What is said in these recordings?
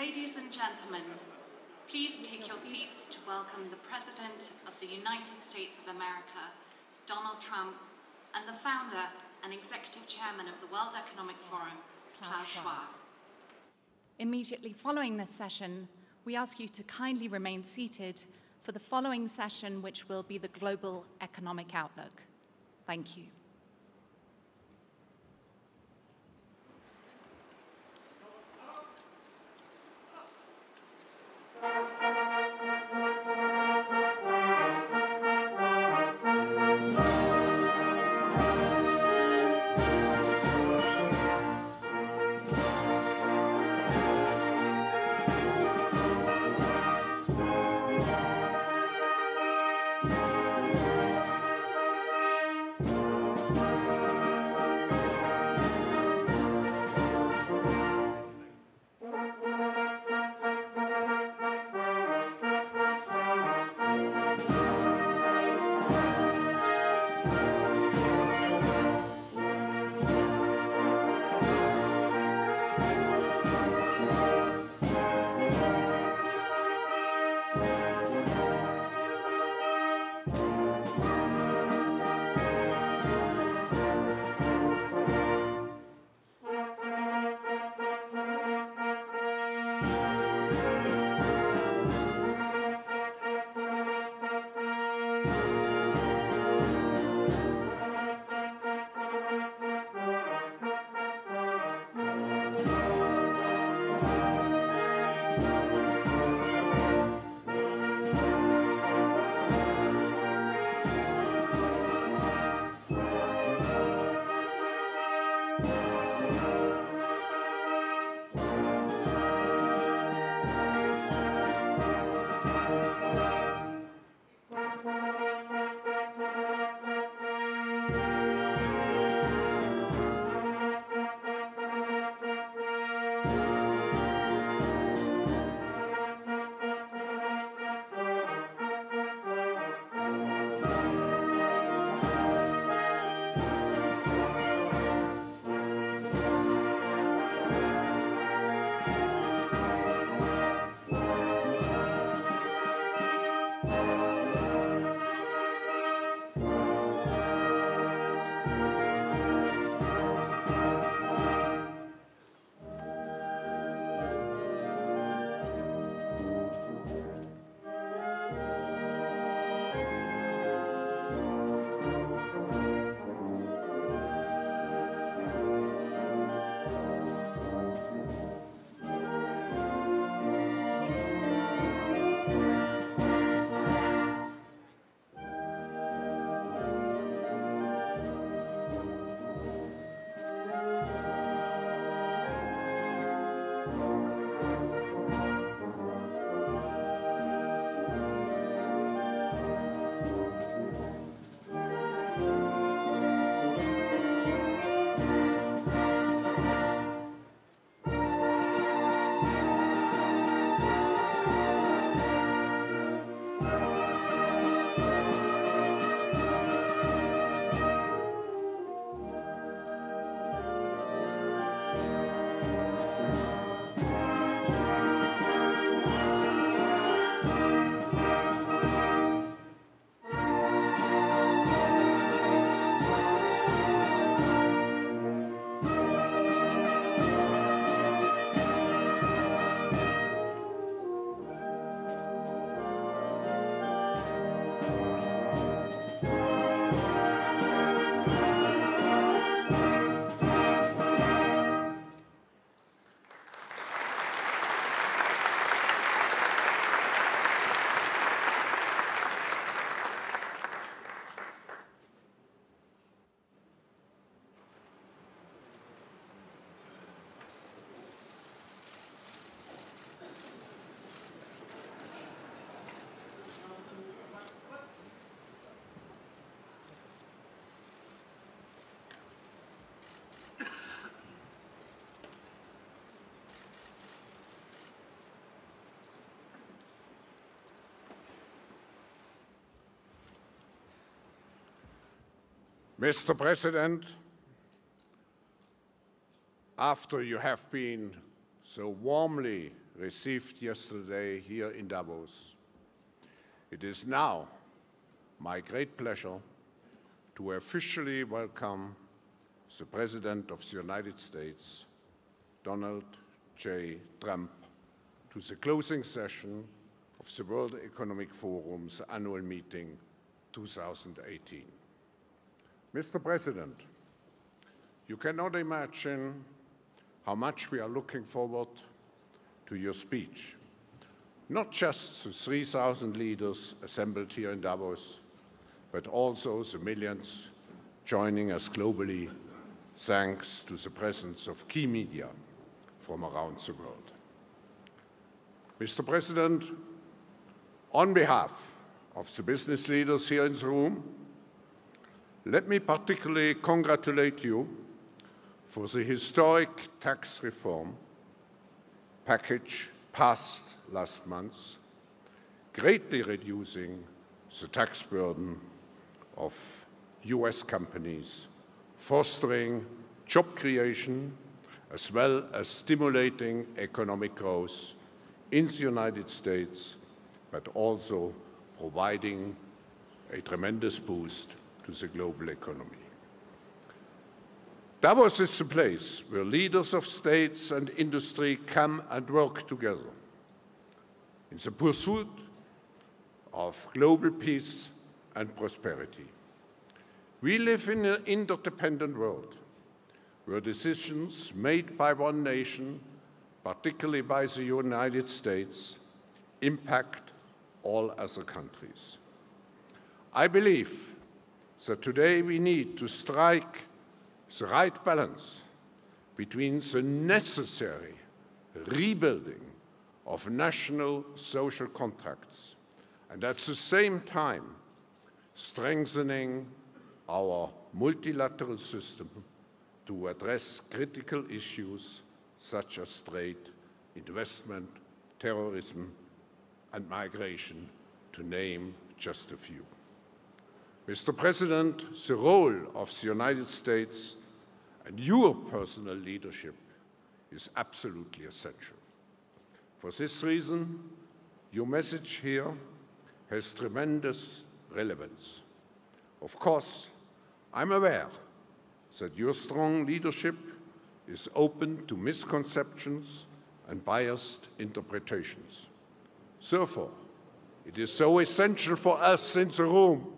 Ladies and gentlemen, please take your seats to welcome the President of the United States of America, Donald Trump, and the founder and Executive Chairman of the World Economic Forum, Klaus Schwab. Immediately following this session, we ask you to kindly remain seated for the following session, which will be the Global Economic Outlook. Thank you. Mr. President, after you have been so warmly received yesterday here in Davos, it is now my great pleasure to officially welcome the President of the United States, Donald J. Trump, to the closing session of the World Economic Forum's annual meeting 2018. Mr. President, you cannot imagine how much we are looking forward to your speech. Not just the 3,000 leaders assembled here in Davos, but also the millions joining us globally thanks to the presence of key media from around the world. Mr. President, on behalf of the business leaders here in the room, let me particularly congratulate you for the historic tax reform package passed last month, greatly reducing the tax burden of US companies, fostering job creation, as well as stimulating economic growth in the United States, but also providing a tremendous boost to the global economy. Davos is the place where leaders of states and industry come and work together in the pursuit of global peace and prosperity. We live in an interdependent world where decisions made by one nation, particularly by the United States, impact all other countries. I believe that today we need to strike the right balance between the necessary rebuilding of national social contracts and at the same time strengthening our multilateral system to address critical issues such as trade, investment, terrorism, and migration, to name just a few. Mr. President, the role of the United States and your personal leadership is absolutely essential. For this reason, your message here has tremendous relevance. Of course, I'm aware that your strong leadership is open to misconceptions and biased interpretations. Therefore, it is so essential for us in the room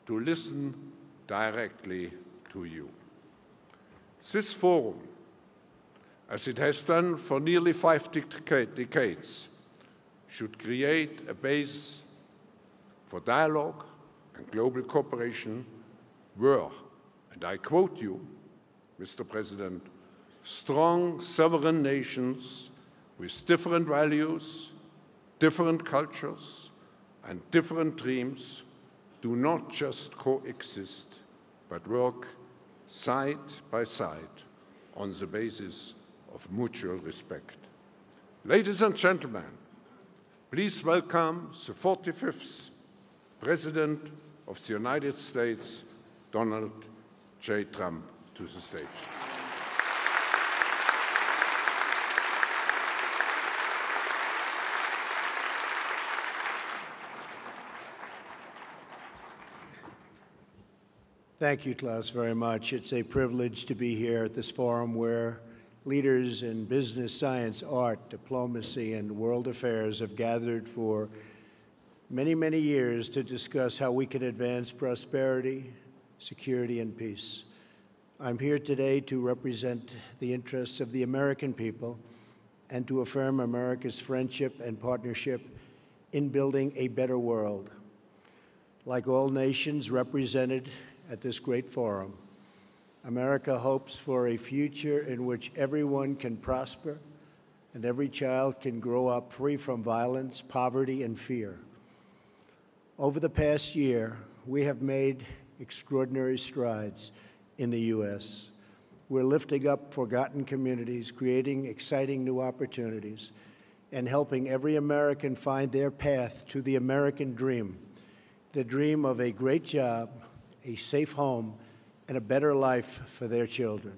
to listen directly to you. This forum, as it has done for nearly 5 decades, should create a base for dialogue and global cooperation where, and I quote you, Mr. President, strong sovereign nations with different values, different cultures, and different dreams do not just coexist, but work side by side on the basis of mutual respect. Ladies and gentlemen, please welcome the 45th President of the United States, Donald J. Trump, to the stage. Thank you, Klaus, very much. It's a privilege to be here at this forum where leaders in business, science, art, diplomacy, and world affairs have gathered for many, many years to discuss how we can advance prosperity, security, and peace. I'm here today to represent the interests of the American people and to affirm America's friendship and partnership in building a better world. Like all nations represented at this great forum, America hopes for a future in which everyone can prosper and every child can grow up free from violence, poverty, and fear. Over the past year, we have made extraordinary strides in the U.S. We're lifting up forgotten communities, creating exciting new opportunities, and helping every American find their path to the American dream, the dream of a great job, a safe home, and a better life for their children.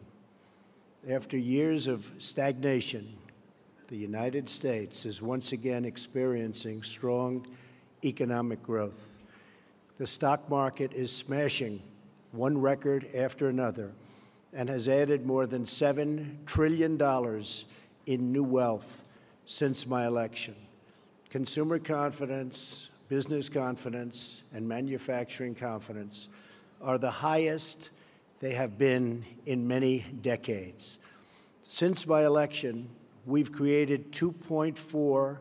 After years of stagnation, the United States is once again experiencing strong economic growth. The stock market is smashing one record after another and has added more than $7 trillion in new wealth since my election. Consumer confidence, business confidence, and manufacturing confidence are the highest they have been in many decades. Since my election, we've created 2.4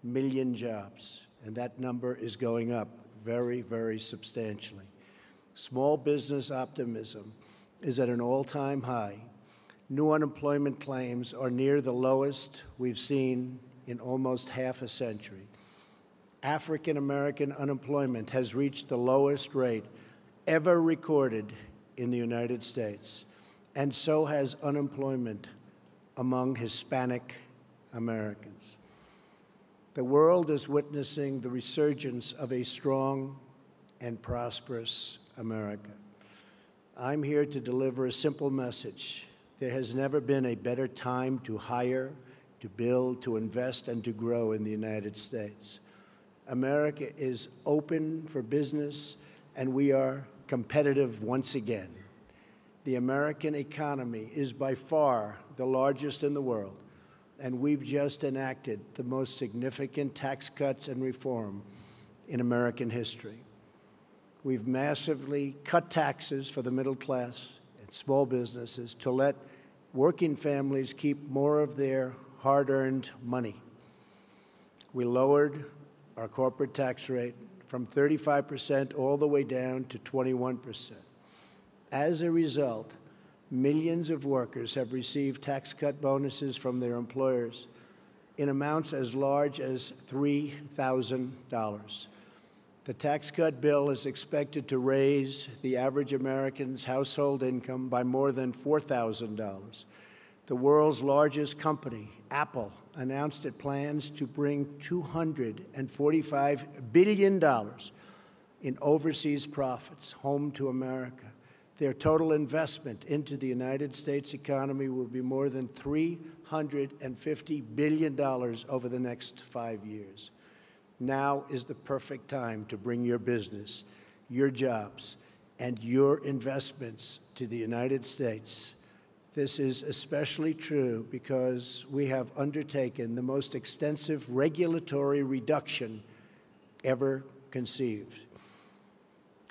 million jobs, and that number is going up very, very substantially. Small business optimism is at an all-time high. New unemployment claims are near the lowest we've seen in almost half a century. African American unemployment has reached the lowest rate ever recorded in the United States, and so has unemployment among Hispanic Americans. The world is witnessing the resurgence of a strong and prosperous America. I'm here to deliver a simple message. There has never been a better time to hire, to build, to invest, and to grow in the United States. America is open for business, and we are competitive once again. The American economy is by far the largest in the world, and we've just enacted the most significant tax cuts and reform in American history. We've massively cut taxes for the middle class and small businesses to let working families keep more of their hard-earned money. We lowered our corporate tax rate from 35% all the way down to 21%. As a result, millions of workers have received tax cut bonuses from their employers in amounts as large as $3,000. The tax cut bill is expected to raise the average American's household income by more than $4,000. The world's largest company, Apple, announced it plans to bring $245 billion in overseas profits home to America. Their total investment into the United States economy will be more than $350 billion over the next 5 years. Now is the perfect time to bring your business, your jobs, and your investments to the United States. This is especially true because we have undertaken the most extensive regulatory reduction ever conceived.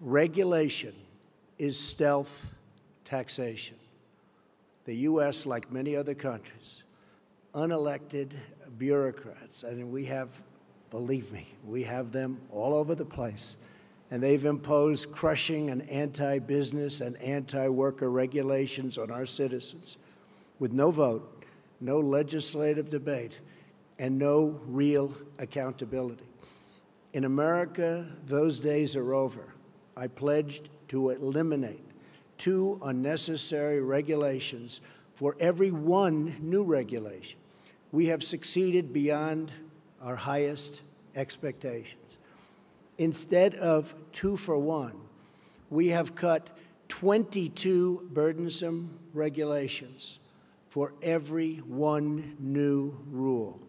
Regulation is stealth taxation. The U.S., like many other countries, unelected bureaucrats, and we have, believe me, we have them all over the place, and they've imposed crushing and anti-business and anti-worker regulations on our citizens with no vote, no legislative debate, and no real accountability. In America, those days are over. I pledged to eliminate 2 unnecessary regulations for every 1 new regulation. We have succeeded beyond our highest expectations. Instead of 2 for 1, we have cut 22 burdensome regulations for every 1 new rule.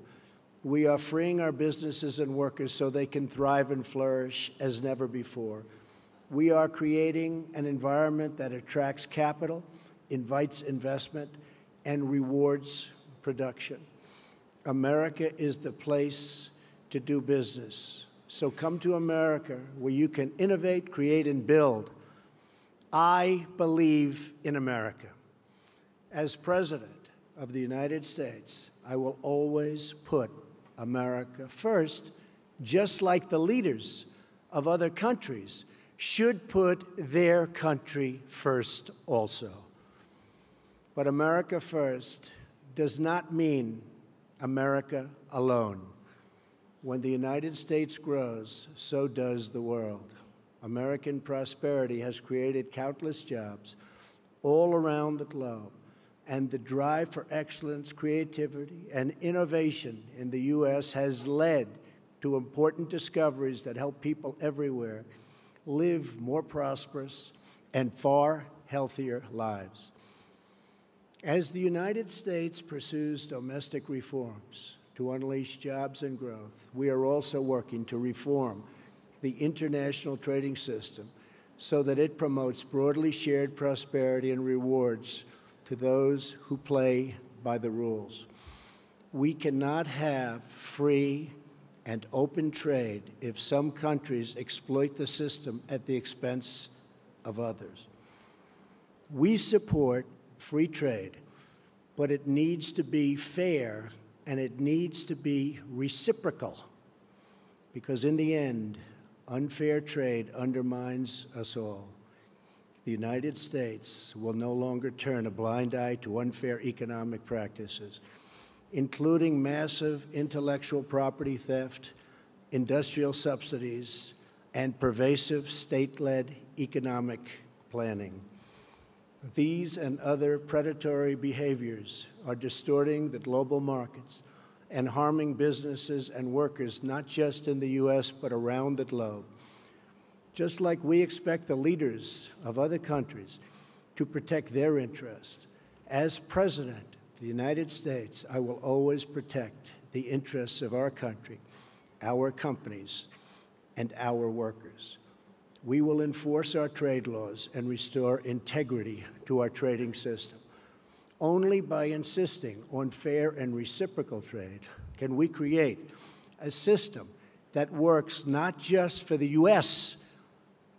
We are freeing our businesses and workers so they can thrive and flourish as never before. We are creating an environment that attracts capital, invites investment, and rewards production. America is the place to do business. So come to America, where you can innovate, create, and build. I believe in America. As President of the United States, I will always put America first, just like the leaders of other countries should put their country first also. But America first does not mean America alone. When the United States grows, so does the world. American prosperity has created countless jobs all around the globe, and the drive for excellence, creativity, and innovation in the U.S. has led to important discoveries that help people everywhere live more prosperous and far healthier lives. As the United States pursues domestic reforms, to unleash jobs and growth, we are also working to reform the international trading system so that it promotes broadly shared prosperity and rewards to those who play by the rules. We cannot have free and open trade if some countries exploit the system at the expense of others. We support free trade, but it needs to be fair and it needs to be reciprocal, because in the end, unfair trade undermines us all. The United States will no longer turn a blind eye to unfair economic practices, including massive intellectual property theft, industrial subsidies, and pervasive state-led economic planning. These and other predatory behaviors are distorting the global markets and harming businesses and workers, not just in the U.S., but around the globe. Just like we expect the leaders of other countries to protect their interests, as President of the United States, I will always protect the interests of our country, our companies, and our workers. We will enforce our trade laws and restore integrity to our trading system. Only by insisting on fair and reciprocal trade can we create a system that works not just for the U.S.,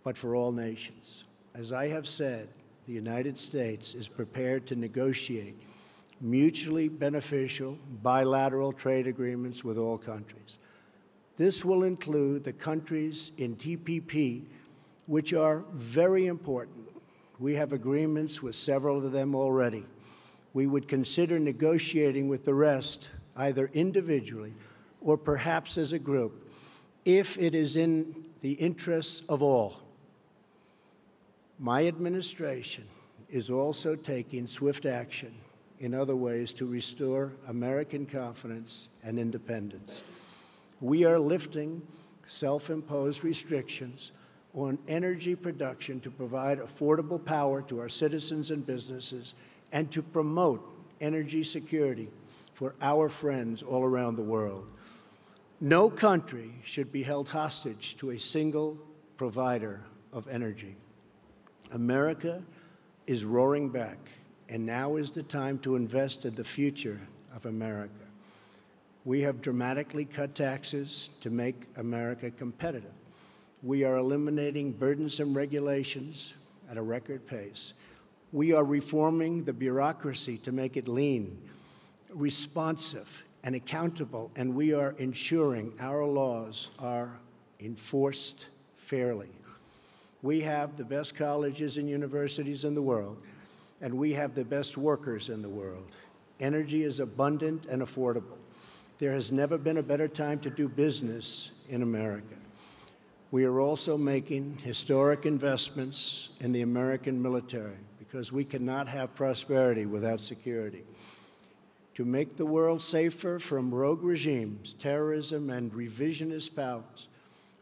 but for all nations. As I have said, the United States is prepared to negotiate mutually beneficial bilateral trade agreements with all countries. This will include the countries in TPP, which are very important. We have agreements with several of them already. We would consider negotiating with the rest, either individually or perhaps as a group, if it is in the interests of all. My administration is also taking swift action in other ways to restore American confidence and independence. We are lifting self-imposed restrictions on energy production to provide affordable power to our citizens and businesses and to promote energy security for our friends all around the world. No country should be held hostage to a single provider of energy. America is roaring back, and now is the time to invest in the future of America. We have dramatically cut taxes to make America competitive. We are eliminating burdensome regulations at a record pace. We are reforming the bureaucracy to make it lean, responsive, and accountable, and we are ensuring our laws are enforced fairly. We have the best colleges and universities in the world, and we have the best workers in the world. Energy is abundant and affordable. There has never been a better time to do business in America. We are also making historic investments in the American military because we cannot have prosperity without security. To make the world safer from rogue regimes, terrorism, and revisionist powers,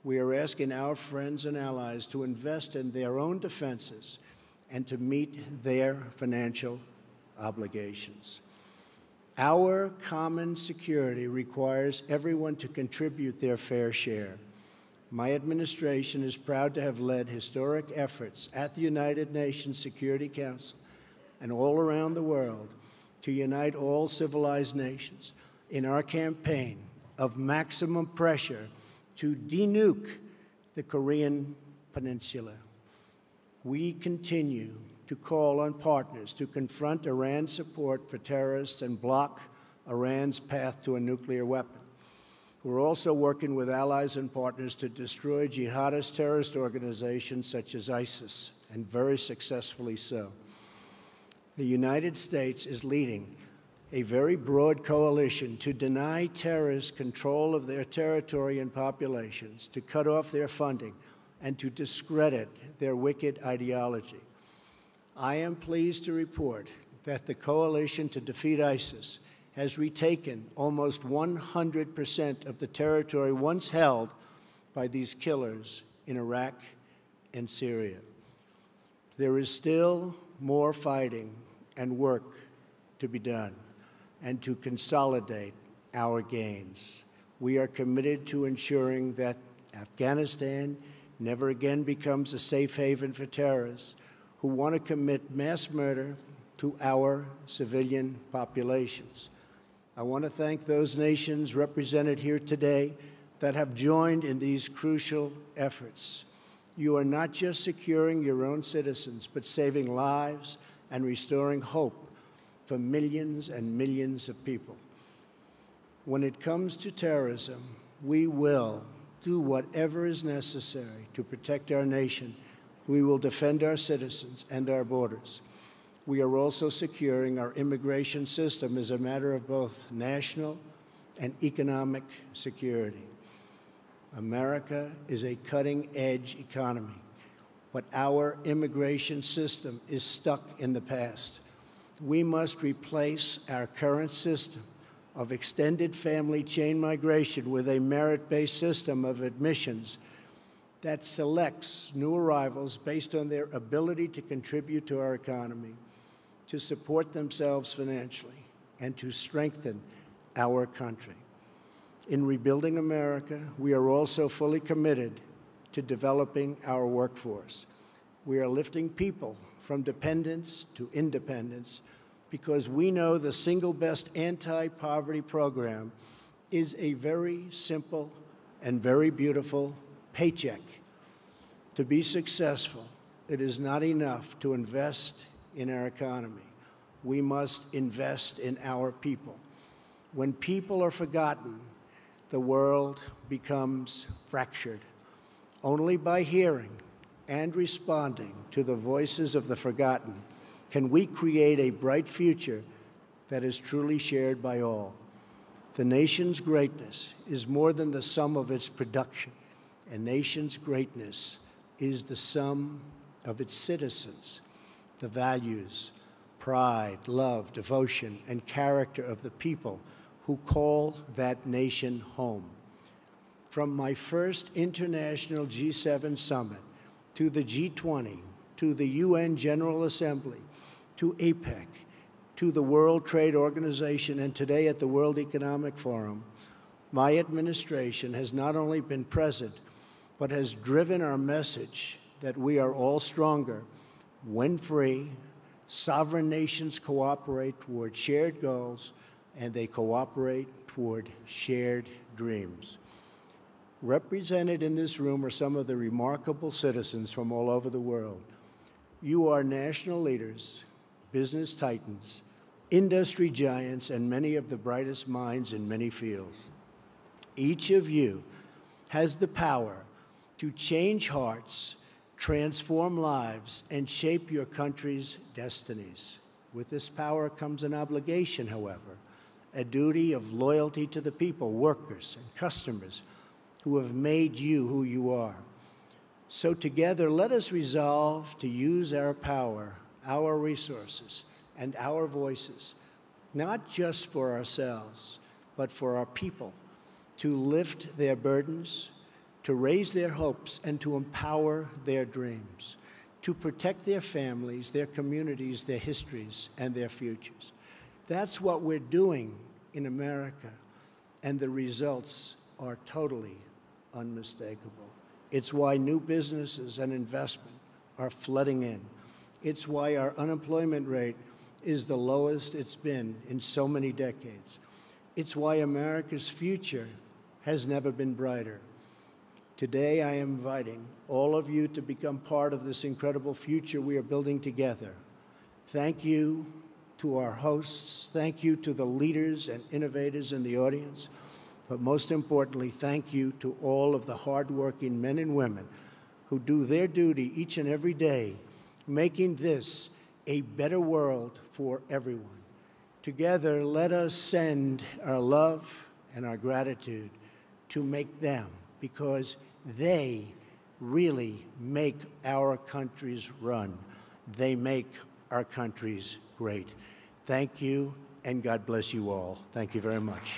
we are asking our friends and allies to invest in their own defenses and to meet their financial obligations. Our common security requires everyone to contribute their fair share. My administration is proud to have led historic efforts at the United Nations Security Council and all around the world to unite all civilized nations in our campaign of maximum pressure to denuke the Korean Peninsula. We continue to call on partners to confront Iran's support for terrorists and block Iran's path to a nuclear weapon. We're also working with allies and partners to destroy jihadist terrorist organizations such as ISIS, and very successfully so. The United States is leading a very broad coalition to deny terrorists control of their territory and populations, to cut off their funding, and to discredit their wicked ideology. I am pleased to report that the coalition to defeat ISIS has retaken almost 100% of the territory once held by these killers in Iraq and Syria. There is still more fighting and work to be done and to consolidate our gains. We are committed to ensuring that Afghanistan never again becomes a safe haven for terrorists who want to commit mass murder to our civilian populations. I want to thank those nations represented here today that have joined in these crucial efforts. You are not just securing your own citizens, but saving lives and restoring hope for millions and millions of people. When it comes to terrorism, we will do whatever is necessary to protect our nation. We will defend our citizens and our borders. We are also securing our immigration system as a matter of both national and economic security. America is a cutting-edge economy, but our immigration system is stuck in the past. We must replace our current system of extended family chain migration with a merit-based system of admissions that selects new arrivals based on their ability to contribute to our economy, to support themselves financially, and to strengthen our country. In rebuilding America, we are also fully committed to developing our workforce. We are lifting people from dependence to independence because we know the single best anti-poverty program is a very simple and very beautiful paycheck. To be successful, it is not enough to invest in our economy. We must invest in our people. When people are forgotten, the world becomes fractured. Only by hearing and responding to the voices of the forgotten can we create a bright future that is truly shared by all. The nation's greatness is more than the sum of its production. A nation's greatness is the sum of its citizens, the values, pride, love, devotion, and character of the people who call that nation home. From my first international G7 summit, to the G20, to the UN General Assembly, to APEC, to the World Trade Organization, and today at the World Economic Forum, my administration has not only been present, but has driven our message that we are all stronger when free, sovereign nations cooperate toward shared goals, and they cooperate toward shared dreams. Represented in this room are some of the remarkable citizens from all over the world. You are national leaders, business titans, industry giants, and many of the brightest minds in many fields. Each of you has the power to change hearts, transform lives, and shape your country's destinies. With this power comes an obligation, however, a duty of loyalty to the people, workers, and customers who have made you who you are. So together, let us resolve to use our power, our resources, and our voices, not just for ourselves, but for our people, to lift their burdens, to raise their hopes, and to empower their dreams, to protect their families, their communities, their histories, and their futures. That's what we're doing in America, and the results are totally unmistakable. It's why new businesses and investment are flooding in. It's why our unemployment rate is the lowest it's been in so many decades. It's why America's future has never been brighter. Today, I am inviting all of you to become part of this incredible future we are building together. Thank you to our hosts. Thank you to the leaders and innovators in the audience. But most importantly, thank you to all of the hardworking men and women who do their duty each and every day, making this a better world for everyone. Together, let us send our love and our gratitude to make them, because they really make our countries run. They make our countries great. Thank you, and God bless you all. Thank you very much.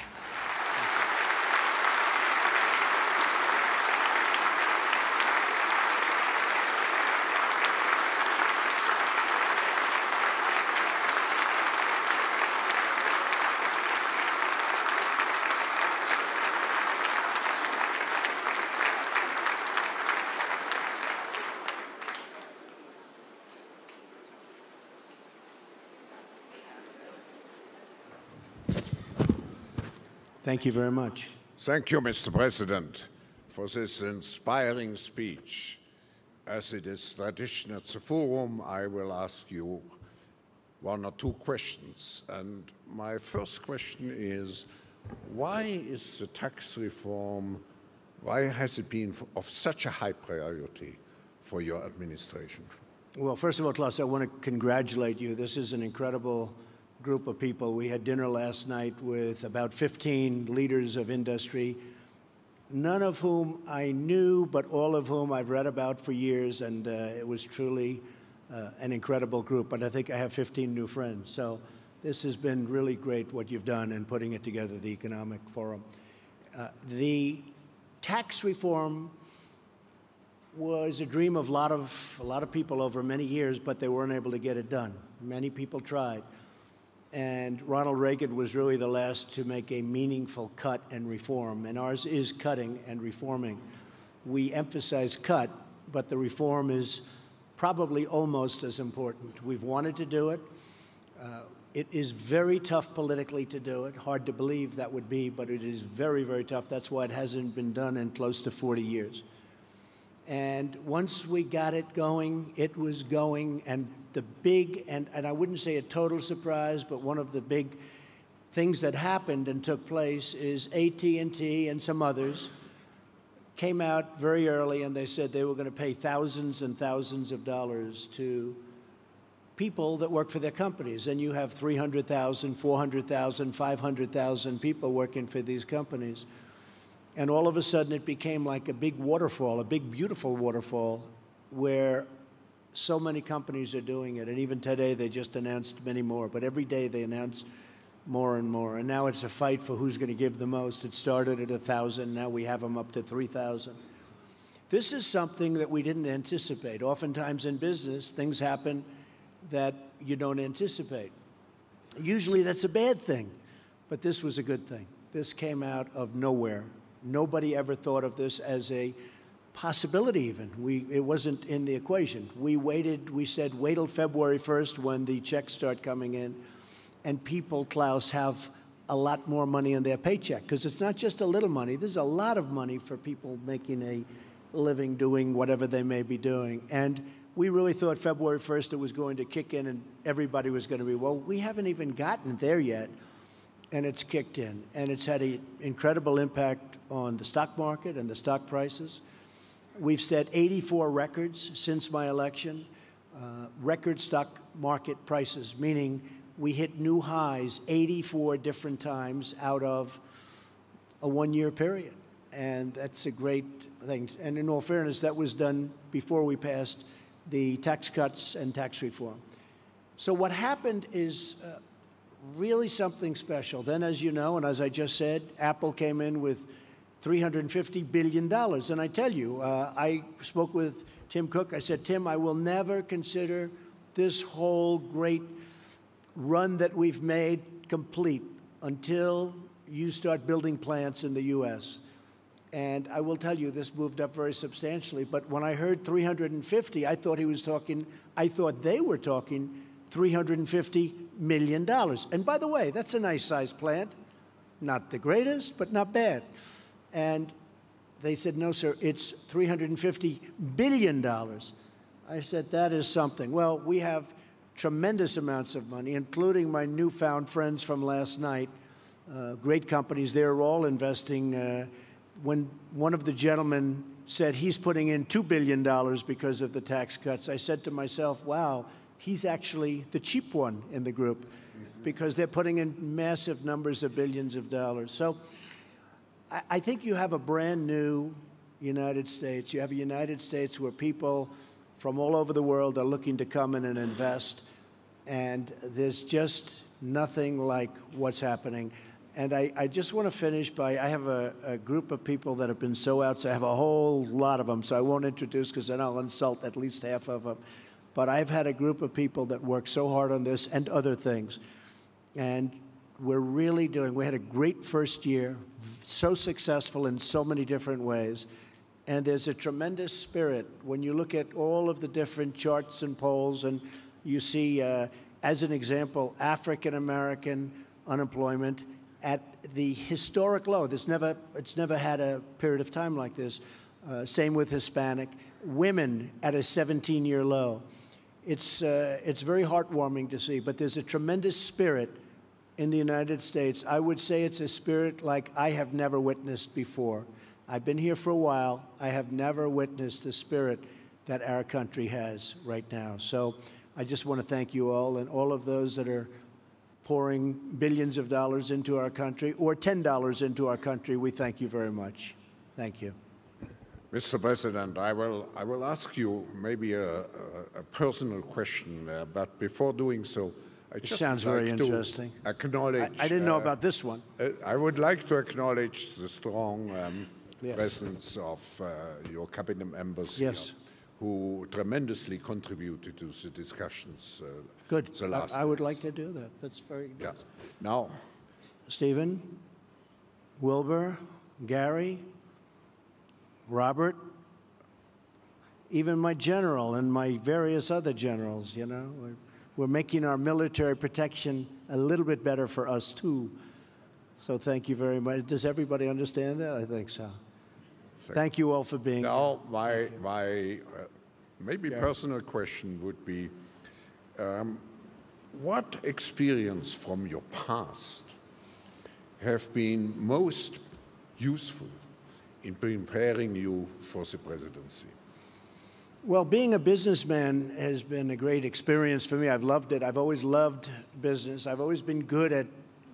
Thank you very much. Thank you, Mr. President, for this inspiring speech. As it is tradition at the forum, I will ask you one or two questions. And my first question is, why is the tax reform, why has it been of such a high priority for your administration? Well, first of all, Klaus, I want to congratulate you. This is an incredible group of people. We had dinner last night with about 15 leaders of industry, none of whom I knew, but all of whom I've read about for years, and it was truly an incredible group. But I think I have 15 new friends. So this has been really great what you've done in putting it together, the Economic Forum. The tax reform was a dream of a lot of people over many years, but they weren't able to get it done. Many people tried. And Ronald Reagan was really the last to make a meaningful cut and reform, and ours is cutting and reforming. We emphasize cut, but the reform is probably almost as important. We've wanted to do it. It is very tough politically to do it. Hard to believe that would be, but it is very, very tough. That's why it hasn't been done in close to 40 years. And once we got it going, it was going, and the big, and I wouldn't say a total surprise, but one of the big things that happened and took place is AT&T and some others came out very early and they said they were going to pay thousands and thousands of dollars to people that work for their companies. And you have 300,000, 400,000, 500,000 people working for these companies. And all of a sudden it became like a big waterfall, a big, beautiful waterfall, where so many companies are doing it. And even today they just announced many more. But every day they announce more and more. And now it's a fight for who's going to give the most. It started at 1,000. Now we have them up to 3,000. This is something that we didn't anticipate. Oftentimes in business, things happen that you don't anticipate. Usually that's a bad thing. But this was a good thing. This came out of nowhere. Nobody ever thought of this as a possibility even. It wasn't in the equation. We waited, we said, wait till February 1st when the checks start coming in, and people, Klaus, have a lot more money in their paycheck, because it's not just a little money. There's a lot of money for people making a living doing whatever they may be doing. And we really thought February 1st it was going to kick in and everybody was going to be, well, we haven't even gotten there yet. And it's kicked in, and it's had an incredible impact on the stock market and the stock prices. We've set 84 records since my election, record stock market prices, meaning we hit new highs 84 different times out of a one-year period. And that's a great thing. And in all fairness, that was done before we passed the tax cuts and tax reform. So what happened is really something special. Then, as you know, and as I just said, Apple came in with $350 billion. And I tell you, I spoke with Tim Cook. I said, Tim, I will never consider this whole great run that we've made complete until you start building plants in the U.S. And I will tell you, this moved up very substantially. But when I heard 350, I thought they were talking $350 million. And by the way, that's a nice sized plant. Not the greatest, but not bad. And they said, no, sir, it's $350 billion. I said, that is something. Well, we have tremendous amounts of money, including my newfound friends from last night, great companies. They're all investing. When one of the gentlemen said he's putting in $2 billion because of the tax cuts, I said to myself, wow, he's actually the cheap one in the group, because they're putting in massive numbers of billions of dollars. So I think you have a brand new United States. You have a United States where people from all over the world are looking to come in and invest. And there's just nothing like what's happening. And I just want to finish by, I have a group of people that have been so outside. I have a whole lot of them, so I won't introduce because then I'll insult at least half of them. But I've had a group of people that work so hard on this and other things. And we're really doing, we had a great first year, so successful in so many different ways. And there's a tremendous spirit when you look at all of the different charts and polls, and you see, as an example, African-American unemployment at the historic low. It's never had a period of time like this. Same with Hispanic. Women at a 17-year low. It's very heartwarming to see, but there's a tremendous spirit in the United States. I would say it's a spirit like I have never witnessed before. I've been here for a while. I have never witnessed the spirit that our country has right now. So I just want to thank you all and all of those that are pouring billions of dollars into our country or $10 into our country. We thank you very much. Thank you. Mr. President, I will ask you maybe a personal question, but before doing so, I just sounds like very to interesting. Acknowledge. I didn't know about this one. I would like to acknowledge the strong Yes. presence of your cabinet members Yes. here, who tremendously contributed to the discussions. Good. The last I would days. like to do that. That's very good. Yeah. Now, Stephen, Wilbur, Gary, Robert, even my general and my various other generals, you know. We're making our military protection a little bit better for us, too. So thank you very much. Does everybody understand that? I think so. Thank you all for being here. now my maybe personal question would be, what experience from your past have been most useful in preparing you for the presidency? Well, being a businessman has been a great experience for me. I've loved it. I've always loved business. I've always been good at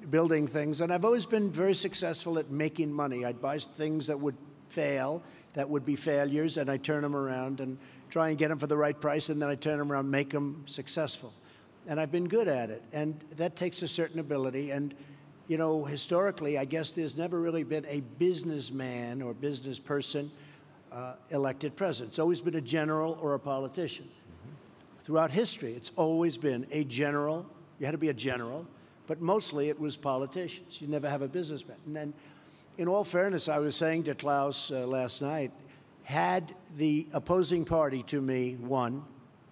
building things, and I've always been very successful at making money. I'd buy things that would fail, that would be failures, and I'd turn them around and try and get them for the right price, and then I'd turn them around and make them successful. And I've been good at it, and that takes a certain ability. And, you know, historically, I guess there's never really been a businessman or business person elected president. It's always been a general or a politician. Throughout history, it's always been a general. You had to be a general, but mostly it was politicians. You never have a businessman. And then, in all fairness, I was saying to Klaus last night, had the opposing party to me won,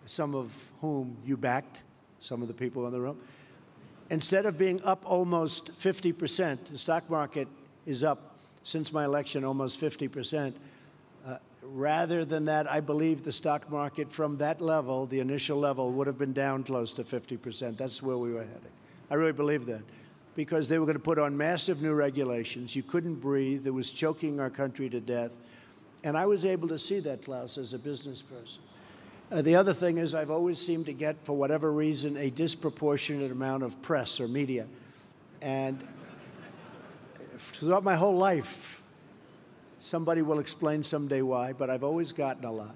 some of whom you backed, some of the people in the room, instead of being up almost 50%, the stock market is up since my election almost 50%. Rather than that, I believe the stock market from that level, the initial level, would have been down close to 50%. That's where we were heading. I really believe that, because they were going to put on massive new regulations. You couldn't breathe. It was choking our country to death. And I was able to see that, Klaus, as a business person. The other thing is I've always seemed to get, for whatever reason, a disproportionate amount of press or media. And throughout my whole life, somebody will explain someday why, but I've always gotten a lot.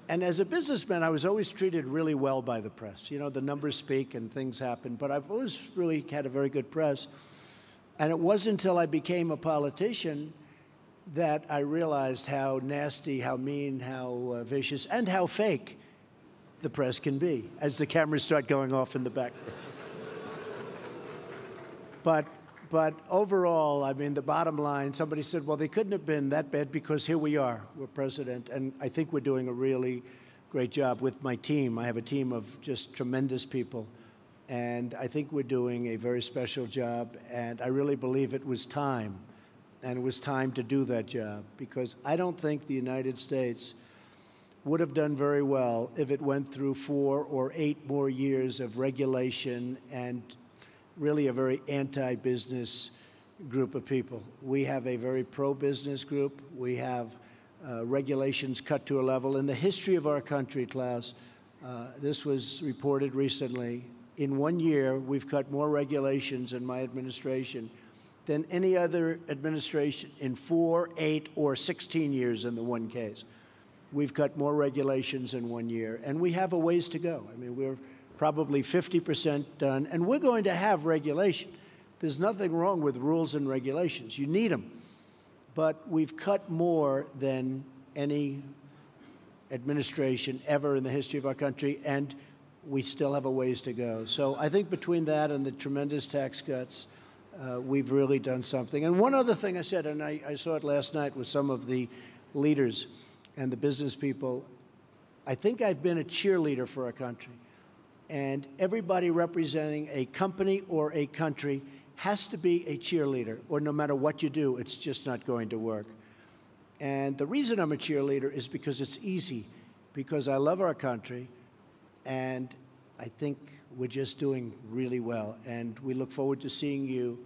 And as a businessman, I was always treated really well by the press. You know, the numbers speak and things happen, but I've always really had a very good press. And it wasn't until I became a politician that I realized how nasty, how mean, how vicious, and how fake the press can be as the cameras start going off in the back. But overall, I mean, the bottom line, somebody said, well, they couldn't have been that bad because here we are, we're president, and I think we're doing a really great job with my team. I have a team of just tremendous people, and I think we're doing a very special job, and I really believe it was time, and it was time to do that job, because I don't think the United States would have done very well if it went through 4 or 8 more years of regulation and really a very anti-business group of people. We have a very pro-business group. We have regulations cut to a level. In the history of our country, Klaus, this was reported recently, in 1 year, we've cut more regulations in my administration than any other administration in 4, 8, or 16 years in the one case. We've cut more regulations in 1 year, and we have a ways to go. I mean, we're probably 50% done, and we're going to have regulation. There's nothing wrong with rules and regulations. You need them. But we've cut more than any administration ever in the history of our country, and we still have a ways to go. So I think between that and the tremendous tax cuts, we've really done something. And one other thing I said, and I saw it last night with some of the leaders and the business people, I think I've been a cheerleader for our country. And everybody representing a company or a country has to be a cheerleader, or no matter what you do, it's just not going to work. And the reason I'm a cheerleader is because it's easy, because I love our country, and I think we're just doing really well. And we look forward to seeing you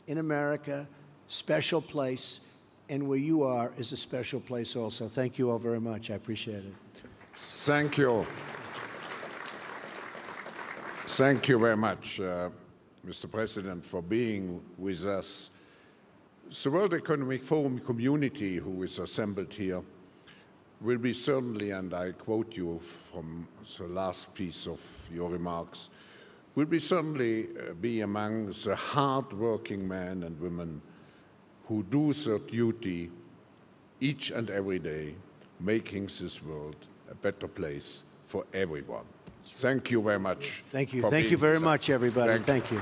in America, special place, and where you are is a special place also. Thank you all very much. I appreciate it. Thank you. Thank you very much, Mr. President, for being with us. The World Economic Forum community who is assembled here will be certainly, and I quote you from the last piece of your remarks, will be certainly be among the hard-working men and women who do their duty each and every day, making this world a better place for everyone. Thank you very much. Thank you. Thank you very much, everybody. Thank you.